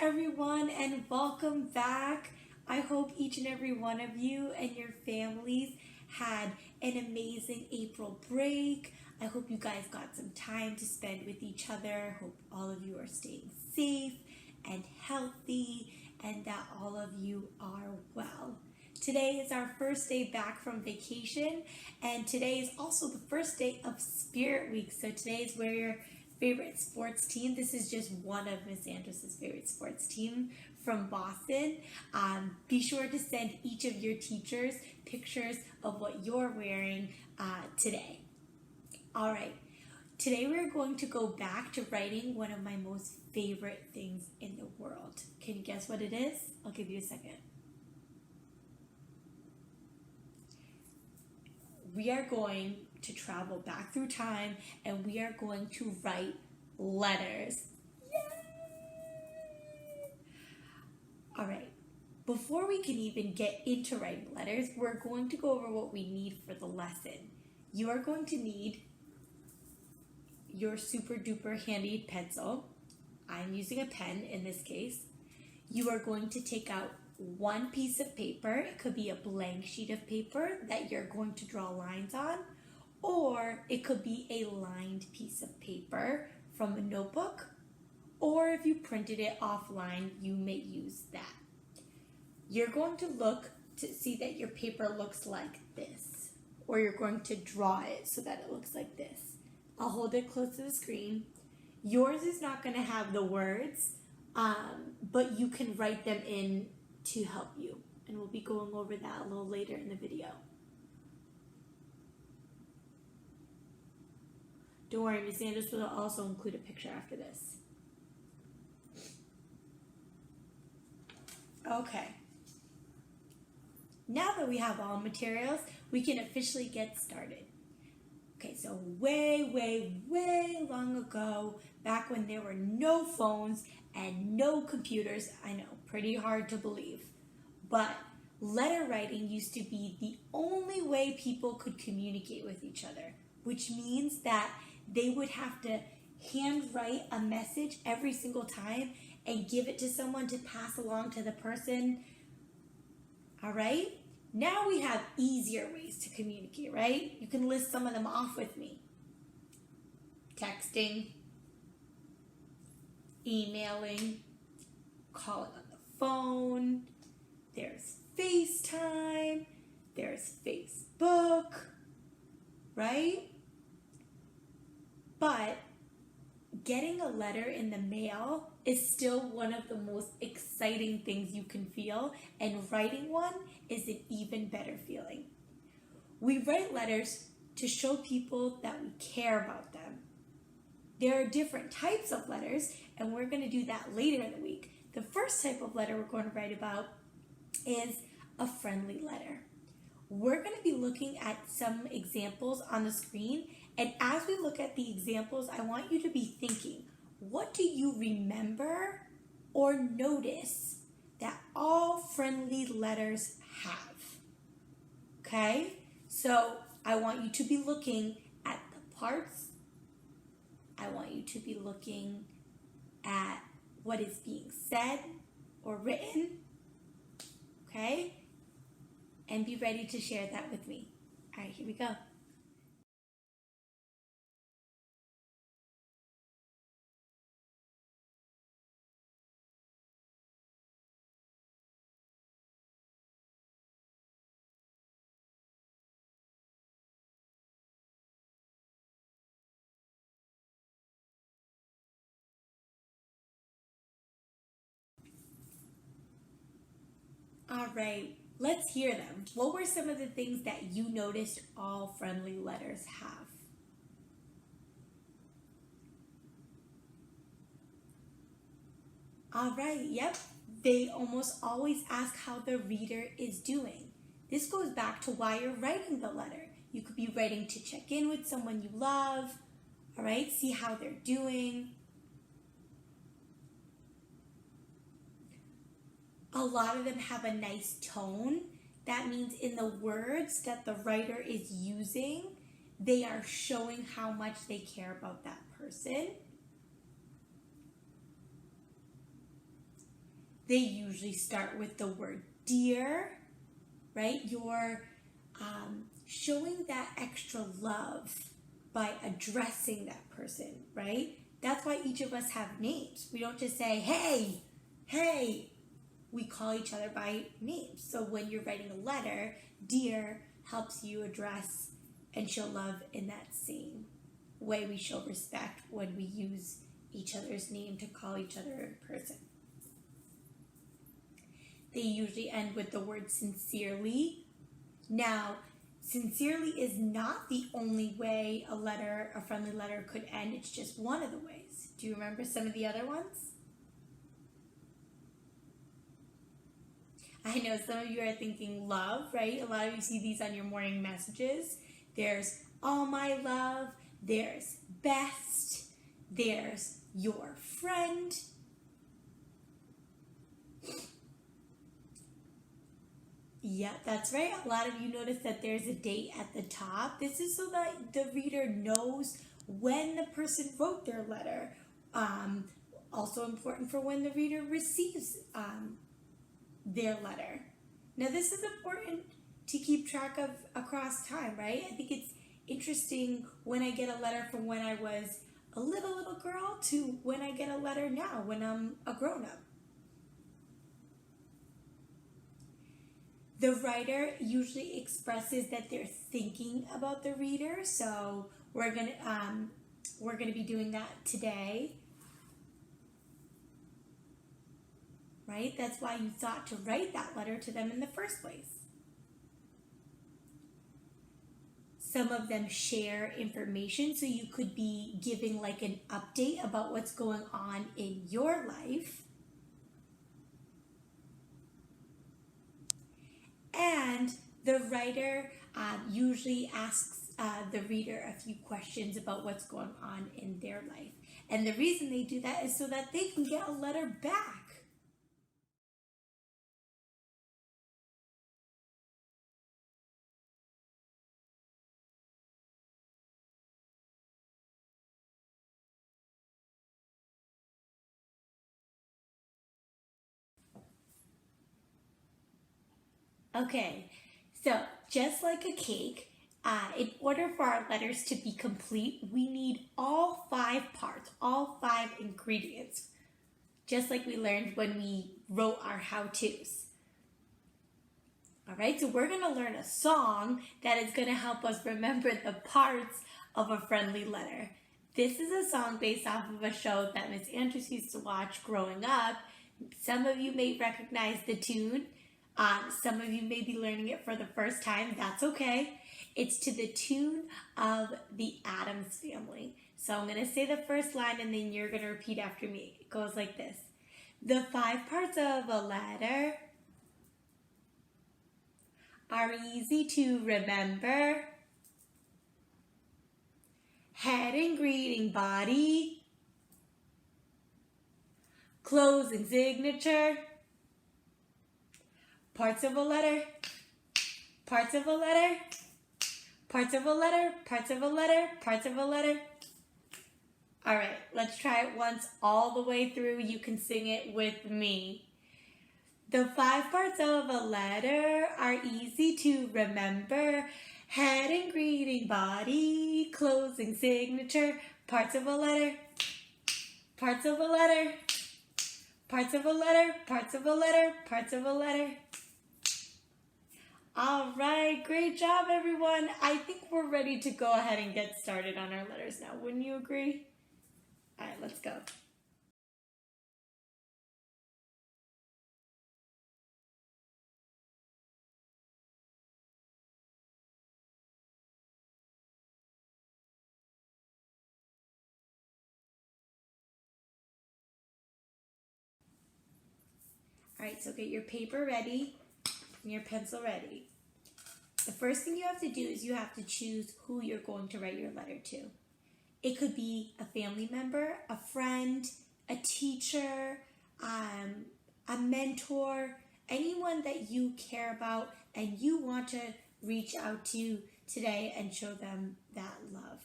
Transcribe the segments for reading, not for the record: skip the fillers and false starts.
everyone, and welcome back. I hope each and every one of you and your families had an amazing April break. I hope you guys got some time to spend with each other. Hope all of you are staying safe and healthy and that all of you are well. Today is our first day back from vacation, and today is also the first day of Spirit Week. So today is where your favorite sports team. This is just one of Miss Andrus's favorite sports team from Boston. Be sure to send each of your teachers pictures of what you're wearing today. All right, today we're going to go back to writing one of my most favorite things in the world. Can you guess what it is? I'll give you a second. We are going to travel back through time and we are going to write letters. Yay! All right, before we can even get into writing letters, we're going to go over what we need for the lesson. You are going to need your super duper handy pencil. I'm using a pen in this case. You are going to take out one piece of paper. It could be a blank sheet of paper that you're going to draw lines on, or it could be a lined piece of paper from a notebook, or if you printed it offline, you may use that. You're going to look to see that your paper looks like this, or you're going to draw it so that it looks like this. I'll hold it close to the screen. Yours is not going to have the words, but you can write them in to help you, and we'll be going over that a little later in the video. Don't worry, Miss Andrus will also include a picture after this. Okay. Now that we have all materials, we can officially get started. Okay, so way long ago, back when there were no phones and no computers, I know, pretty hard to believe, but letter writing used to be the only way people could communicate with each other, which means that they would have to handwrite a message every single time and give it to someone to pass along to the person. All right? Now we have easier ways to communicate, right? You can list some of them off with me. Texting, emailing, calling on the phone, there's FaceTime, there's Facebook, right? But getting a letter in the mail is still one of the most exciting things you can feel, and writing one is an even better feeling. We write letters to show people that we care about them. There are different types of letters, and we're going to do that later in the week. The first type of letter we're going to write about is a friendly letter. We're going to be looking at some examples on the screen, and as we look at the examples, I want you to be thinking, what do you remember or notice that all friendly letters have? Okay, so I want you to be looking at the parts. I want you to be looking at what is being said or written, okay? And be ready to share that with me. All right, here we go. All right, let's hear them. What were some of the things that you noticed all friendly letters have? All right, yep. They almost always ask how the reader is doing. This goes back to why you're writing the letter. You could be writing to check in with someone you love, all right? See how they're doing. A lot of them have a nice tone. That means in the words that the writer is using, they are showing how much they care about that person. they usually start with the word dear, right? You're showing that extra love by addressing that person, right? That's why each of us have names. We don't just say, hey, hey. We call each other by names. So when you're writing a letter, dear helps you address and show love in that same way we show respect when we use each other's name to call each other in person. They usually end with the word sincerely. Now, sincerely is not the only way a friendly letter could end. It's just one of the ways. Do you remember some of the other ones? I know some of you are thinking love, right? A lot of you see these on your morning messages. There's all my love, there's best, there's your friend. Yeah, that's right. A lot of you notice that there's a date at the top. This is so that the reader knows when the person wrote their letter. Also important for when the reader receives their letter. Now this is important to keep track of across time, right? I think it's interesting when I get a letter from when I was a little girl to when I get a letter now when I'm a grown-up. The writer usually expresses that they're thinking about the reader, so we're gonna be doing that today. Right? That's why you thought to write that letter to them in the first place. Some of them share information, so you could be giving like an update about what's going on in your life. And the writer usually asks the reader a few questions about what's going on in their life. And the reason they do that is so that they can get a letter back. Okay, so just like a cake, in order for our letters to be complete, we need all 5 parts, all 5 ingredients, just like we learned when we wrote our how-tos. All right, so we're going to learn a song that is going to help us remember the parts of a friendly letter. This is a song based off of a show that Miss Andrews used to watch growing up. Some of you may recognize the tune. Some of you may be learning it for the first time. That's okay. It's to the tune of the Addams Family. So I'm going to say the first line and then you're going to repeat after me. It goes like this. The 5 parts of a letter are easy to remember. Head and greeting, body, closing signature, parts of a letter, parts of a letter, parts of a letter, parts of a letter, parts of a letter. All right, let's try it once all the way through. You can sing it with me. The 5 parts of a letter are easy to remember. Head and greeting, body, closing signature, parts of a letter, parts of a letter, parts of a letter, parts of a letter, parts of a letter. All right, great job, everyone. I think we're ready to go ahead and get started on our letters now. Wouldn't you agree? All right, let's go. All right, so get your paper ready and your pencil ready. The first thing you have to do is you have to choose who you're going to write your letter to. It could be a family member, a friend, a teacher, a mentor, anyone that you care about and you want to reach out to today and show them that love.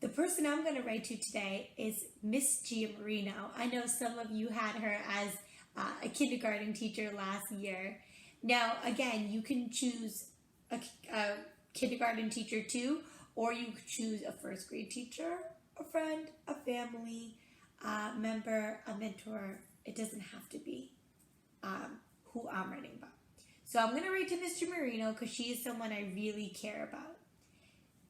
The person I'm going to write to today is Miss Gia Marino. I know some of you had her as a kindergarten teacher last year. Now, again, you can choose a kindergarten teacher too, or you could choose a first grade teacher, a friend, a family member, a mentor. It doesn't have to be who I'm writing about. So I'm going to write to Mr. Marino because she is someone I really care about.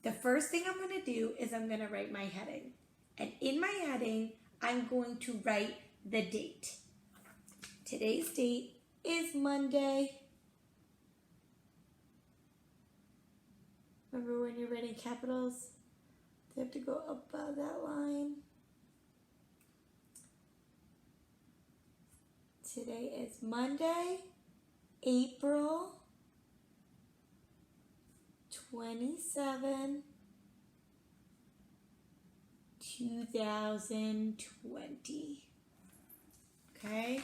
The first thing I'm going to do is I'm going to write my heading. And in my heading, I'm going to write the date. Today's date is Monday. Remember when you're writing capitals, they have to go above that line. Today is Monday, April 27, 2020. Okay,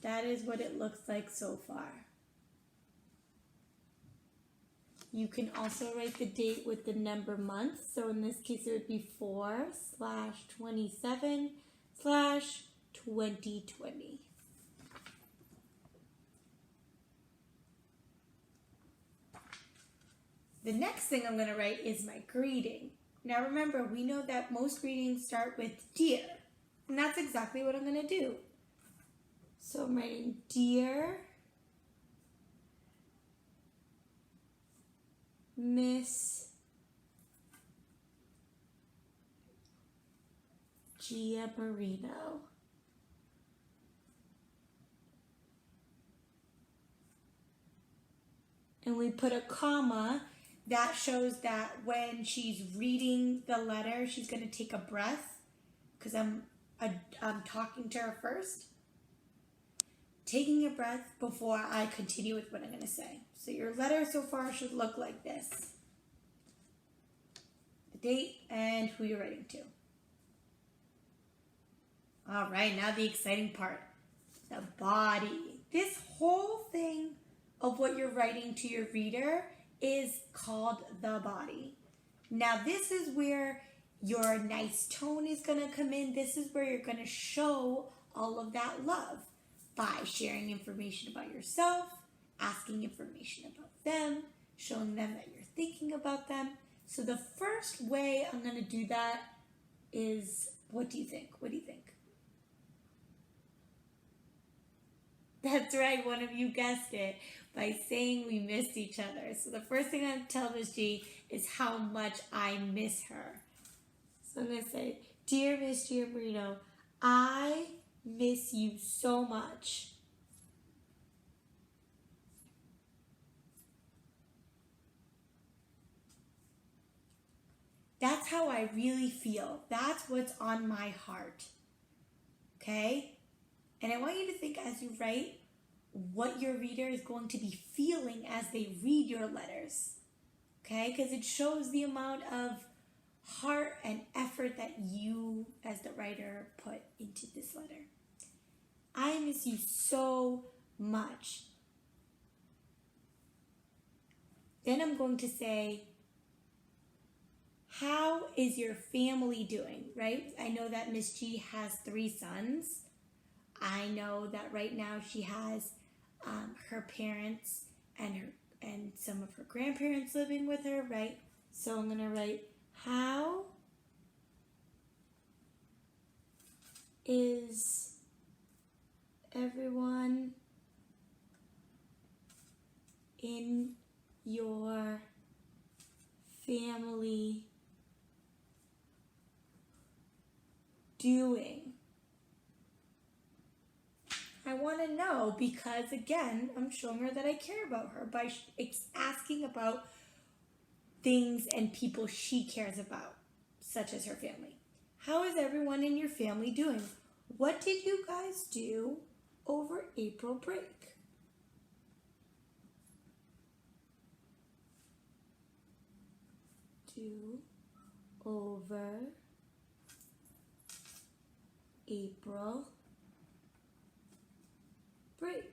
that is what it looks like so far. You can also write the date with the number months. So in this case, it would be 4/27/2020. The next thing I'm going to write is my greeting. Now remember, we know that most greetings start with dear, and that's exactly what I'm going to do. So I'm writing dear Miss Gia Marino. And we put a comma. That shows that when she's reading the letter, she's going to take a breath because I'm talking to her first. Taking a breath before I continue with what I'm going to say. So your letter so far should look like this. The date and who you're writing to. All right, now the exciting part. The body. This whole thing of what you're writing to your reader is called the body. Now this is where your nice tone is going to come in. This is where you're going to show all of that love by sharing information about yourself, asking information about them, showing them that you're thinking about them. So the first way I'm going to do that is, what do you think? What do you think? That's right, one of you guessed it, by saying we missed each other. So the first thing I'm going to tell Miss G is how much I miss her. So I'm going to say, dear Miss Gia Marino, I miss you so much. That's how I really feel. That's what's on my heart. Okay? And I want you to think as you write what your reader is going to be feeling as they read your letters. Okay? Because it shows the amount of heart and effort that you as the writer put into this letter. I miss you so much. Then I'm going to say, how is your family doing, right? I know that Miss G has 3 sons. I know that right now she has her parents and some of her grandparents living with her, right? So I'm going to write, how is everyone in your family doing? I want to know because, again, I'm showing her that I care about her by asking about things and people she cares about, such as her family. How is everyone in your family doing? What did you guys do over April break? Do over April break.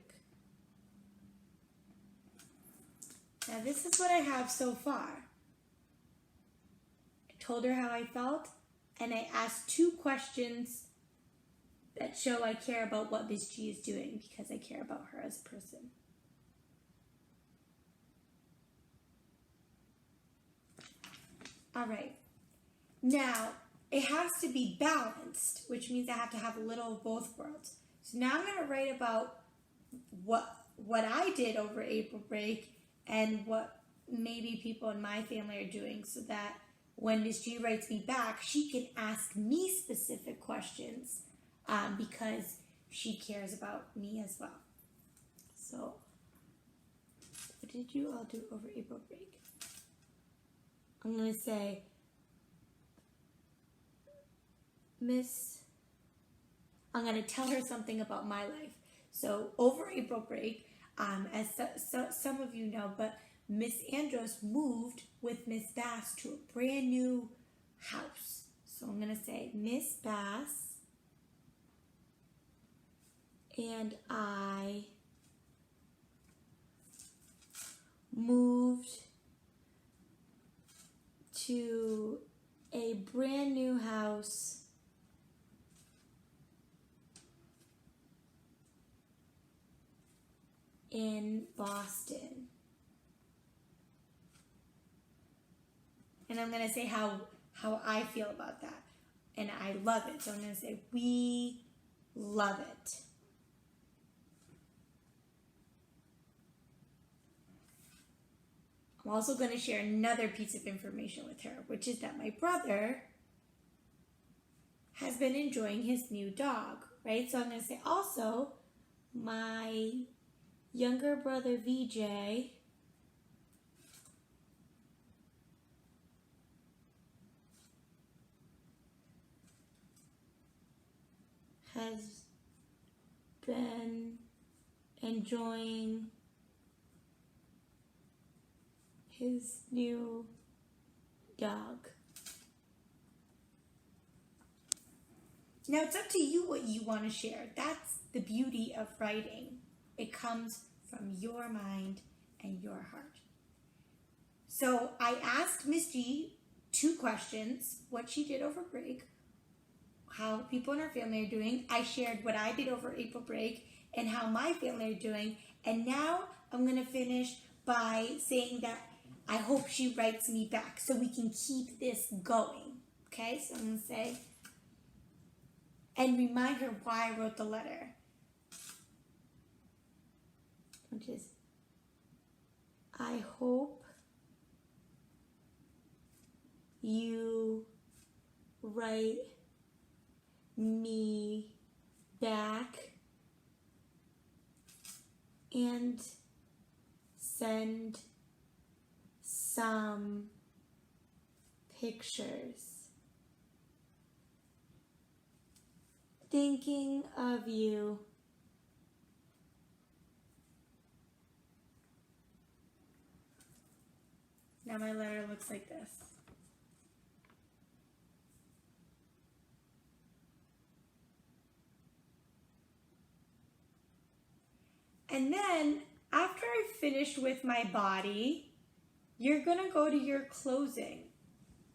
Now this is what I have so far. I told her how I felt and I asked 2 questions that show I care about what Miss G is doing because I care about her as a person. All right. Now, it has to be balanced, which means I have to have a little of both worlds. So now I'm going to write about what I did over April break and what maybe people in my family are doing so that when Miss G writes me back, she can ask me specific questions because she cares about me as well. So, what did you all do over April break? I'm going to say, I'm going to tell her something about my life. So over April break, as some of you know, but Miss Andros moved with Miss Bass to a brand new house. So I'm going to say, Miss Bass and I moved to a brand new house in Boston. And I'm going to say how I feel about that. And I love it. So I'm going to say, we love it. I'm also going to share another piece of information with her, which is that my brother has been enjoying his new dog, right? So I'm going to say also, my younger brother VJ has been enjoying his new dog. Now it's up to you what you want to share. That's the beauty of writing. It comes from your mind and your heart. So I asked Miss G 2 questions: what she did over break, how people in her family are doing. I shared what I did over April break and how my family are doing. And now I'm going to finish by saying that I hope she writes me back so we can keep this going. Okay, so I'm going to say, and remind her why I wrote the letter. Which is, I hope you write me back and send some pictures. Thinking of you. Now my letter looks like this. And then after I finished with my body, you're gonna go to your closing.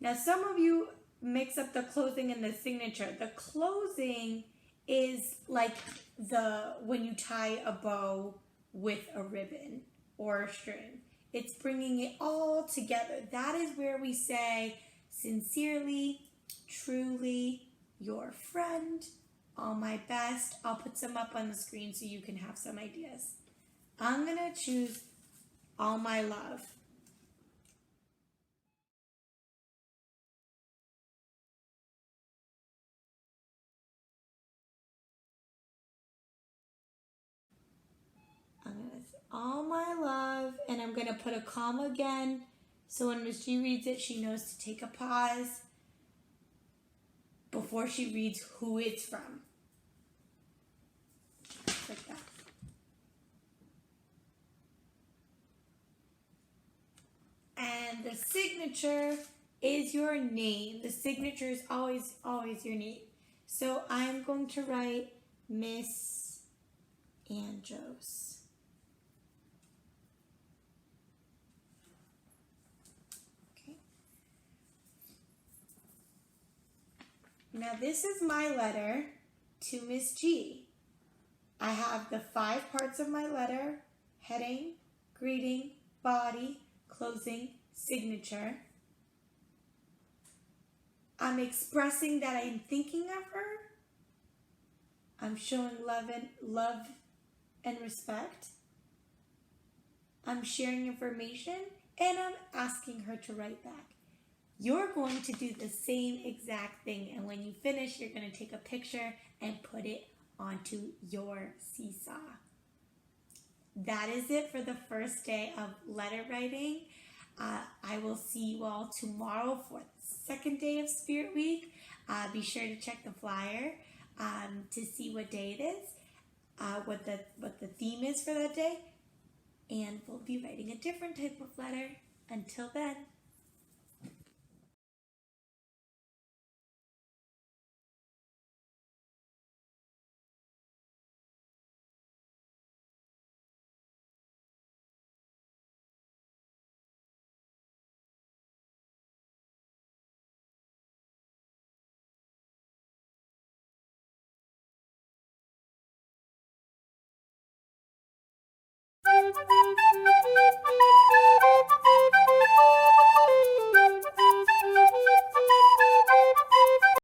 Now some of you mix up the closing and the signature. The closing is like when you tie a bow with a ribbon or a string. It's bringing it all together. That is where we say, sincerely, truly, your friend, all my best. I'll put some up on the screen so you can have some ideas. I'm gonna choose all my love. I'm gonna say all my love, and I'm gonna put a comma again, so when Miss G reads it, she knows to take a pause before she reads who it's from. Like that. And the signature is your name. The signature is always your name. So I'm going to write Miss Andros. Okay. Now this is my letter to Miss G. I have the 5 parts of my letter: heading, greeting, body, closing, signature. I'm expressing that I'm thinking of her. I'm showing love and respect. I'm sharing information, and I'm asking her to write back. You're going to do the same exact thing, and when you finish, you're going to take a picture and put it onto your seesaw. That is it for the first day of letter writing. I will see you all tomorrow for the second day of Spirit Week. Be sure to check the flyer to see what day it is, what the theme is for that day, and we'll be writing a different type of letter. Until then.